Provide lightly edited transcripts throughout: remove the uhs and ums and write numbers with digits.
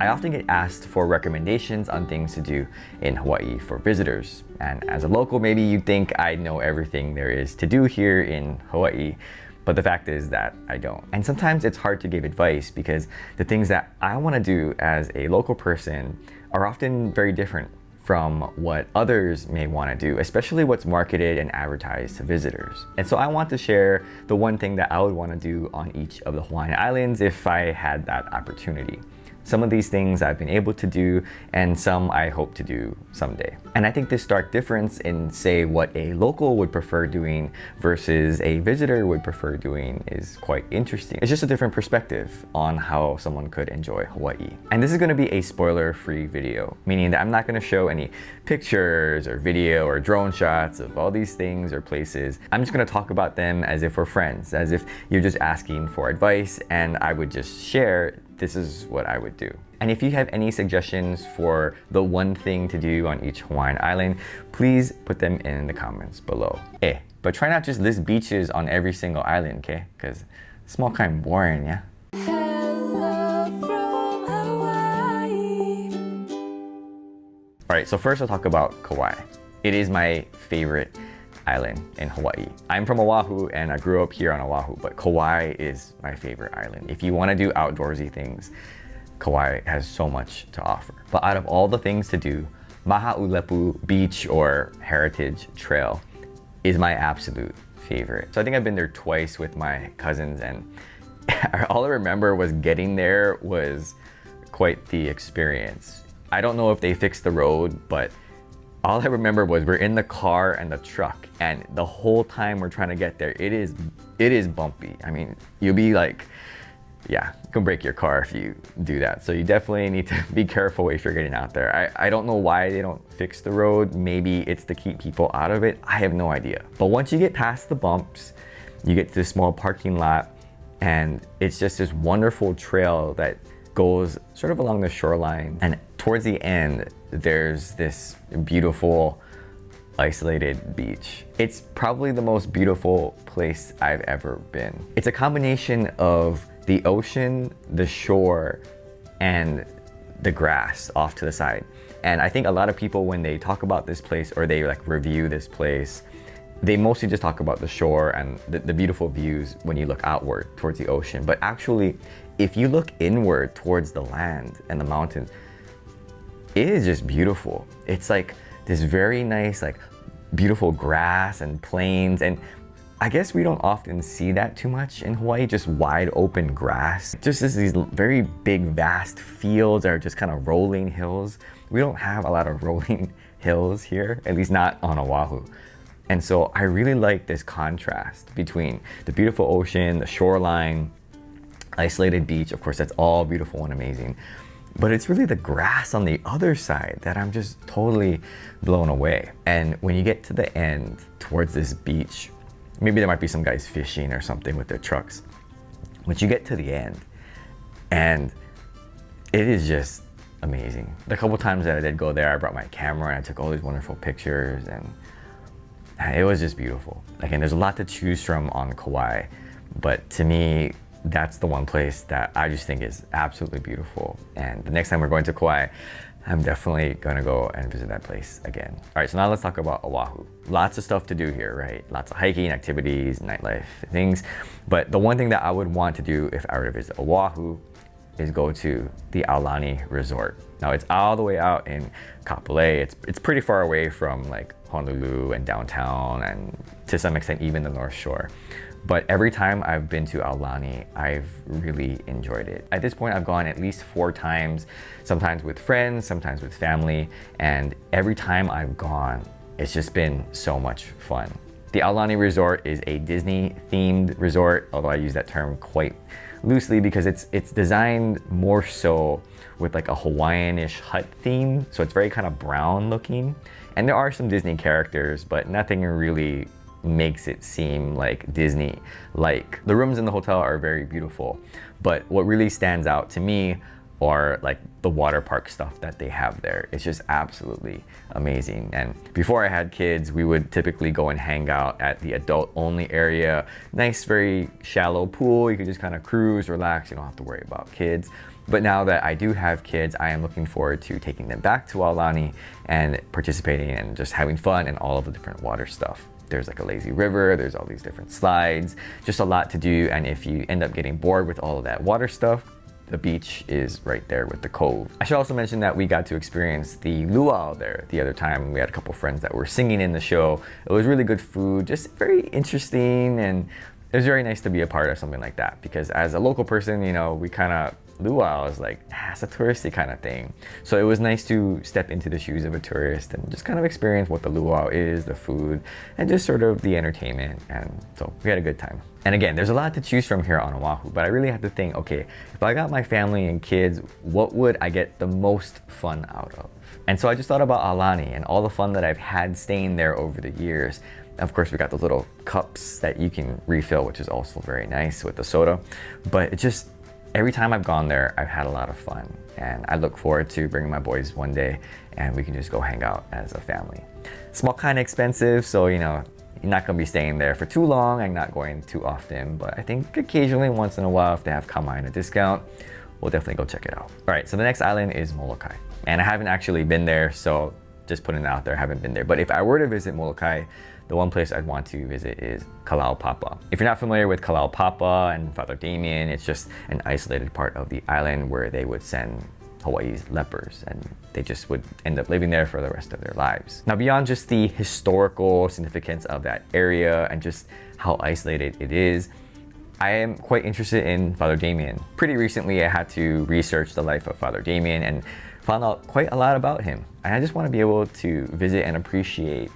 I often get asked for recommendations on things to do in Hawaii for visitors. And as a local, maybe you think I know everything there is to do here in Hawaii, but the fact is that I don't. And sometimes it's hard to give advice because the things that I want to do as a local person are often very different from what others may want to do, especially what's marketed and advertised to visitors. And so I want to share the one thing that I would want to do on each of the Hawaiian Islands if I had that opportunity. Some of these things I've been able to do, and some I hope to do someday. And I think this stark difference in, say, what a local would prefer doing versus a visitor would prefer doing is quite interesting. It's just a different perspective on how someone could enjoy Hawaii. And this is going to be a spoiler-free video, meaning that I'm not going to show any pictures or video or drone shots of all these things or places. I'm just going to talk about them as if we're friends, as if you're just asking for advice and I would just share this is what I would do. And if you have any suggestions for the one thing to do on each Hawaiian island, please put them in the comments below. But try not just list beaches on every single island, okay? Because it's small kind of boring, yeah? Hello from Hawaii. All right, so first I'll talk about Kauai. It is my favorite island in Hawaii. I'm from Oahu and I grew up here on Oahu, but Kauai is my favorite island. If you want to do outdoorsy things, Kauai has so much to offer. But out of all the things to do, Mahaulepu Beach or Heritage Trail is my absolute favorite. So I think I've been there twice with my cousins, and all I remember was getting there was quite the experience. I don't know if they fixed the road, but all I remember was we're in the car and the truck, and the whole time we're trying to get there, it is bumpy. I mean, you'll be like, yeah, you can break your car if you do that. So you definitely need to be careful if you're getting out there. I don't know why they don't fix the road. Maybe it's to keep people out of it. I have no idea. But once you get past the bumps, you get to this small parking lot, and it's just this wonderful trail that goes sort of along the shoreline. And towards the end, there's this beautiful isolated beach. It's probably the most beautiful place I've ever been. It's a combination of the ocean, the shore, and the grass off to the side. And I think a lot of people, when they talk about this place or they like review this place, they mostly just talk about the shore and the beautiful views when you look outward towards the ocean. But actually, if you look inward towards the land and the mountains, it is just beautiful. It's like this very nice, like beautiful grass and plains. And I guess we don't often see that too much in Hawaii, just wide open grass. Just these very big, vast fields are just kind of rolling hills. We don't have a lot of rolling hills here, at least not on Oahu. And so I really like this contrast between the beautiful ocean, the shoreline, isolated beach. Of course, that's all beautiful and amazing. But it's really the grass on the other side that I'm just totally blown away. And when you get to the end towards this beach, maybe there might be some guys fishing or something with their trucks. But you get to the end and it is just amazing. The couple times that I did go there, I brought my camera and I took all these wonderful pictures, and it was just beautiful. Again, there's a lot to choose from on Kauai, but to me, that's the one place that I just think is absolutely beautiful. And the next time we're going to Kauai, I'm definitely gonna go and visit that place again. All right, so now let's talk about Oahu. Lots of stuff to do here, right? Lots of hiking, activities, nightlife, things. But the one thing that I would want to do if I were to visit Oahu is go to the Aulani Resort. Now it's all the way out in Kapolei. It's pretty far away from like Honolulu and downtown, and to some extent even the North Shore. But every time I've been to Aulani, I've really enjoyed it. At this point, I've gone at least 4 times, sometimes with friends, sometimes with family, and every time I've gone, it's just been so much fun. The Aulani Resort is a Disney-themed resort, although I use that term quite loosely because it's designed more so with like a Hawaiian-ish hut theme, so it's very kind of brown looking. And there are some Disney characters, but nothing really makes it seem like Disney-like. The rooms in the hotel are very beautiful, but what really stands out to me are like the water park stuff that they have there. It's just absolutely amazing. And before I had kids, we would typically go and hang out at the adult-only area. Nice, very shallow pool. You could just kind of cruise, relax. You don't have to worry about kids. But now that I do have kids, I am looking forward to taking them back to Aulani and participating and just having fun in all of the different water stuff. There's like a lazy river, there's all these different slides, just a lot to do. And if you end up getting bored with all of that water stuff, the beach is right there with the cove. I should also mention that we got to experience the luau there the other time. We had a couple friends that were singing in the show. It was really good food, just very interesting, and it was very nice to be a part of something like that, because as a local person, you know, we kind of, luau is like, it's a touristy kind of thing. So it was nice to step into the shoes of a tourist and just kind of experience what the luau is, the food, and just sort of the entertainment. And so we had a good time. And again, there's a lot to choose from here on Oahu, but I really had to think, okay, if I got my family and kids, what would I get the most fun out of? And so I just thought about Aulani and all the fun that I've had staying there over the years. Of course, we got those little cups that you can refill, which is also very nice with the soda. But it just, every time I've gone there, I've had a lot of fun. And I look forward to bringing my boys one day and we can just go hang out as a family. Small, kind of expensive, so you know, you're not gonna be staying there for too long and not going too often, but I think occasionally, once in a while, if they have Kauai in a discount, we'll definitely go check it out. All right, so the next island is Molokai. And I haven't actually been there, so just putting it out there, I haven't been there. But if I were to visit Molokai, the one place I'd want to visit is Kalaupapa. If you're not familiar with Kalaupapa and Father Damien, it's just an isolated part of the island where they would send Hawaii's lepers, and they just would end up living there for the rest of their lives. Now, beyond just the historical significance of that area and just how isolated it is, I am quite interested in Father Damien. Pretty recently, I had to research the life of Father Damien and found out quite a lot about him. And I just want to be able to visit and appreciate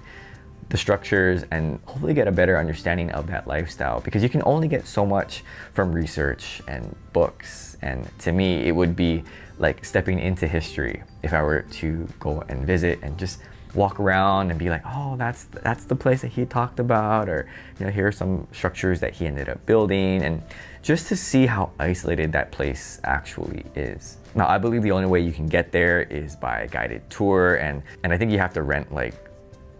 the structures and hopefully get a better understanding of that lifestyle, because you can only get so much from research and books. And to me, it would be like stepping into history if I were to go and visit and just walk around and be like, oh, that's the place that he talked about, or you know, here are some structures that he ended up building, and just to see how isolated that place actually is. Now, I believe the only way you can get there is by a guided tour, and I think you have to rent like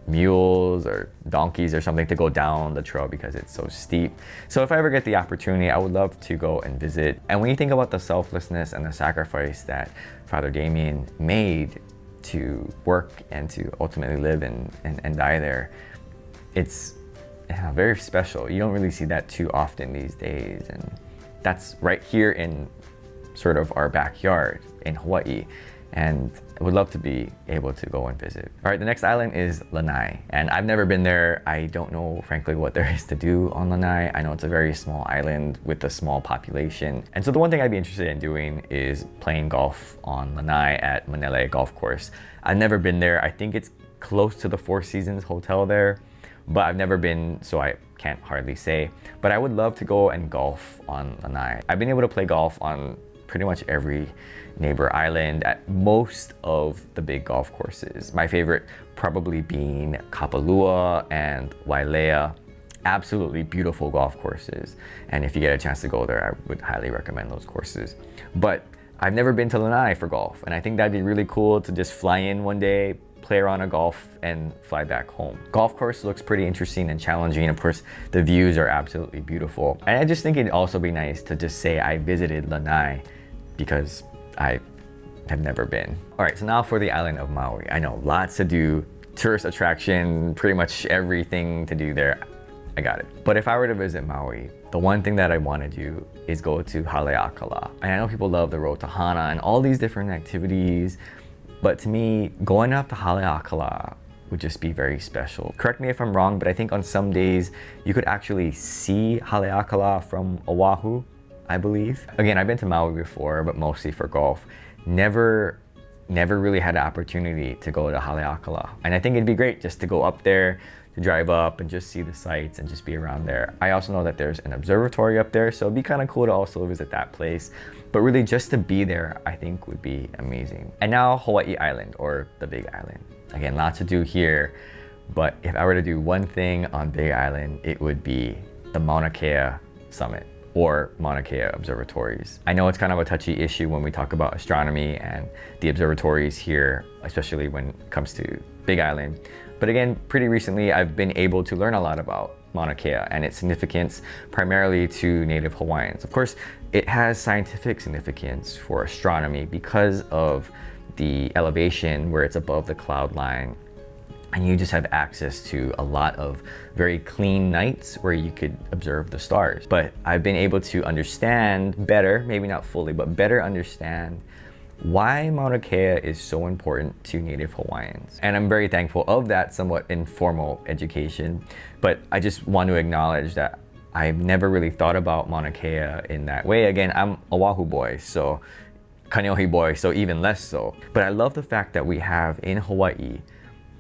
mules or donkeys or something to go down the trail because it's so steep. So if I ever get the opportunity, I would love to go and visit. And when you think about the selflessness and the sacrifice that Father Damien made to work and to ultimately live and die there, it's very special. You don't really see that too often these days, and that's right here in sort of our backyard in Hawaii. And I would love to be able to go and visit. All right, the next island is Lanai. And I've never been there. I don't know, frankly, what there is to do on Lanai. I know it's a very small island with a small population. And so the one thing I'd be interested in doing is playing golf on Lanai at Manele Golf Course. I've never been there. I think it's close to the Four Seasons Hotel there, but I've never been, so I can't hardly say. But I would love to go and golf on Lanai. I've been able to play golf on pretty much every neighbor island at most of the big golf courses. My favorite probably being Kapalua and Wailea. Absolutely beautiful golf courses. And if you get a chance to go there, I would highly recommend those courses. But I've never been to Lanai for golf, and I think that'd be really cool to just fly in one day, play around a golf, and fly back home. Golf course looks pretty interesting and challenging. Of course, the views are absolutely beautiful. And I just think it'd also be nice to just say I visited Lanai, because I have never been. All right, so now for the island of Maui. I know, lots to do, tourist attraction, pretty much everything to do there. I got it. But if I were to visit Maui, the one thing that I want to do is go to Haleakala. And I know people love the road to Hana and all these different activities, but to me, going up to Haleakala would just be very special. Correct me if I'm wrong, but I think on some days you could actually see Haleakala from Oahu, I believe. Again, I've been to Maui before, but mostly for golf. Never really had an opportunity to go to Haleakala. And I think it'd be great just to go up there, to drive up and just see the sights and just be around there. I also know that there's an observatory up there, so it'd be kind of cool to also visit that place. But really just to be there, I think would be amazing. And now Hawaii Island, or the Big Island. Again, lots to do here, but if I were to do one thing on Big Island, it would be the Mauna Kea Summit, or Mauna Kea observatories. I know it's kind of a touchy issue when we talk about astronomy and the observatories here, especially when it comes to Big Island. But again, pretty recently, I've been able to learn a lot about Mauna Kea and its significance primarily to Native Hawaiians. Of course, it has scientific significance for astronomy because of the elevation where it's above the cloud line, and you just have access to a lot of very clean nights where you could observe the stars. But I've been able to understand better, maybe not fully, but better understand why Mauna Kea is so important to Native Hawaiians. And I'm very thankful of that somewhat informal education, but I just want to acknowledge that I've never really thought about Mauna Kea in that way. Again, I'm a Oahu boy, so Kaneohe boy, so even less so. But I love the fact that we have in Hawaii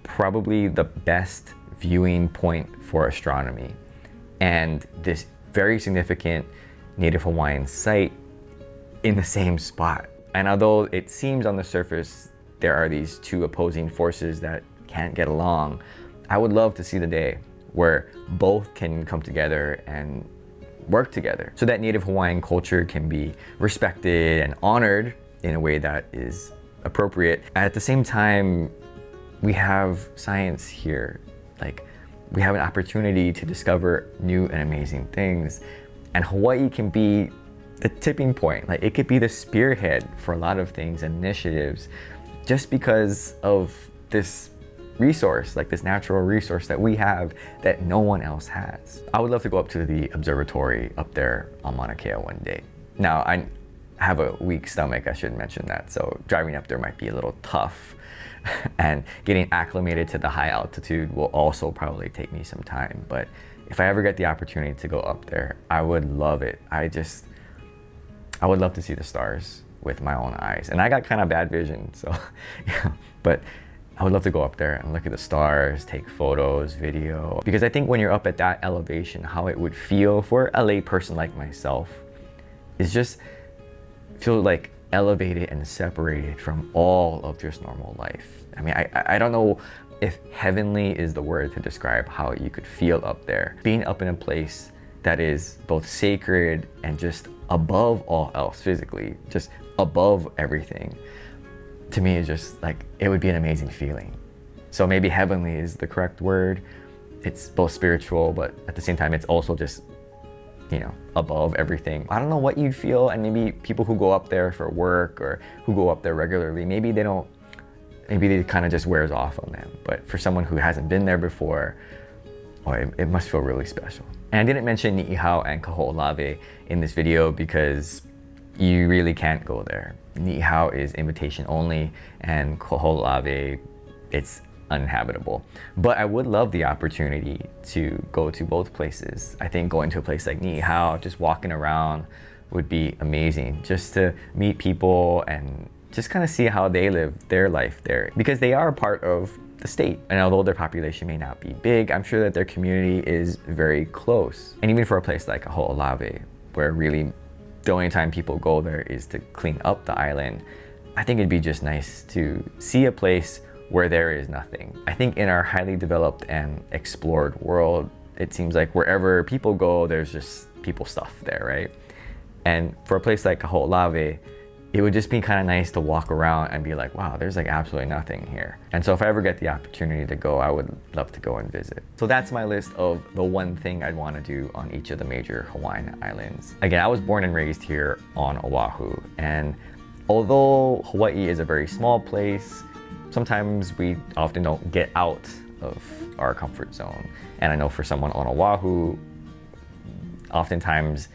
probably the best viewing point for astronomy, and this very significant Native Hawaiian site in the same spot. And although it seems on the surface there are these two opposing forces that can't get along, I would love to see the day where both can come together and work together so that Native Hawaiian culture can be respected and honored in a way that is appropriate. At the same time, we have science here. Like, we have an opportunity to discover new and amazing things, and Hawaii can be the tipping point. Like, it could be the spearhead for a lot of things and initiatives just because of this resource, like this natural resource that we have that no one else has. I would love to go up to the observatory up there on Mauna Kea one day. Now, I have a weak stomach, I should mention that, so driving up there might be a little tough. And getting acclimated to the high altitude will also probably take me some time. But if I ever get the opportunity to go up there, I would love it. I would love to see the stars with my own eyes. And I got kind of bad vision, so yeah. But I would love to go up there and look at the stars, take photos, video. Because I think when you're up at that elevation, how it would feel for a lay person like myself is just feel like elevated and separated from all of just normal life. I mean, I don't know if heavenly is the word to describe how you could feel up there. Being up in a place that is both sacred and just above all else physically, just above everything, to me is just like, it would be an amazing feeling. So maybe heavenly is the correct word. It's both spiritual, but at the same time, it's also just, you know, above everything. I don't know what you'd feel, and maybe people who go up there for work or who go up there regularly, maybe it kind of just wears off on them. But for someone who hasn't been there before, oh, it must feel really special. And I didn't mention Niihau and Kahoolawe in this video because you really can't go there. Niihau is invitation only, and Kahoolawe, it's uninhabitable. But I would love the opportunity to go to both places. I think going to a place like Niihau, just walking around, would be amazing. Just to meet people and just kind of see how they live their life there, because they are a part of the state. And although their population may not be big, I'm sure that their community is very close. And even for a place like Kahoolawe, where really the only time people go there is to clean up the island, I think it'd be just nice to see a place where there is nothing. I think in our highly developed and explored world, it seems like wherever people go, there's just people stuff there, right? And for a place like Kahoolawe, it would just be kind of nice to walk around and be like, wow, there's like absolutely nothing here. And so if I ever get the opportunity to go, I would love to go and visit. So that's my list of the one thing I'd want to do on each of the major Hawaiian islands. Again, I was born and raised here on Oahu, and although Hawaii is a very small place, sometimes we often don't get out of our comfort zone. And I know for someone on Oahu, oftentimes,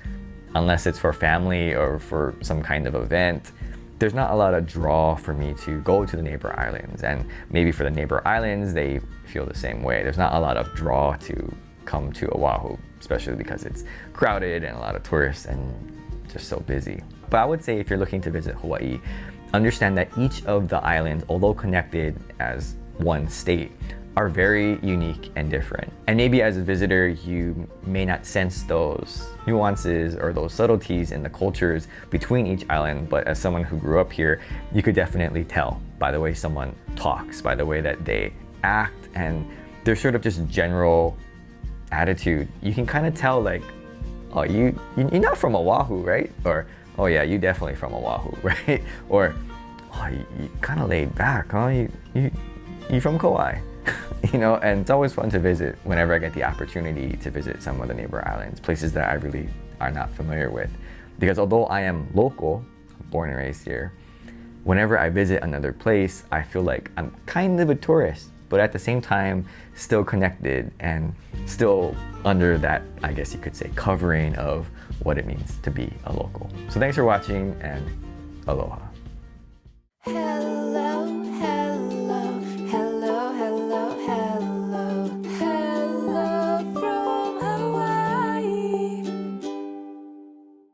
unless it's for family or for some kind of event, there's not a lot of draw for me to go to the neighbor islands. And maybe for the neighbor islands, they feel the same way. There's not a lot of draw to come to Oahu, especially because it's crowded and a lot of tourists and just so busy. But I would say if you're looking to visit Hawaii, understand that each of the islands, although connected as one state, are very unique and different. And maybe as a visitor, you may not sense those nuances or those subtleties in the cultures between each island, but as someone who grew up here, you could definitely tell by the way someone talks, by the way that they act, and their sort of just general attitude. You can kind of tell like, oh, you're not from Oahu, right? Or, oh yeah, you definitely from Oahu, right? Or, oh, you kind of laid back, huh? You from Kauai. you know, and it's always fun to visit whenever I get the opportunity to visit some of the neighbor islands, places that I really are not familiar with. Because although I am local, born and raised here, whenever I visit another place, I feel like I'm kind of a tourist, but at the same time, still connected and still under that, I guess you could say, covering of what it means to be a local. So thanks for watching, and aloha.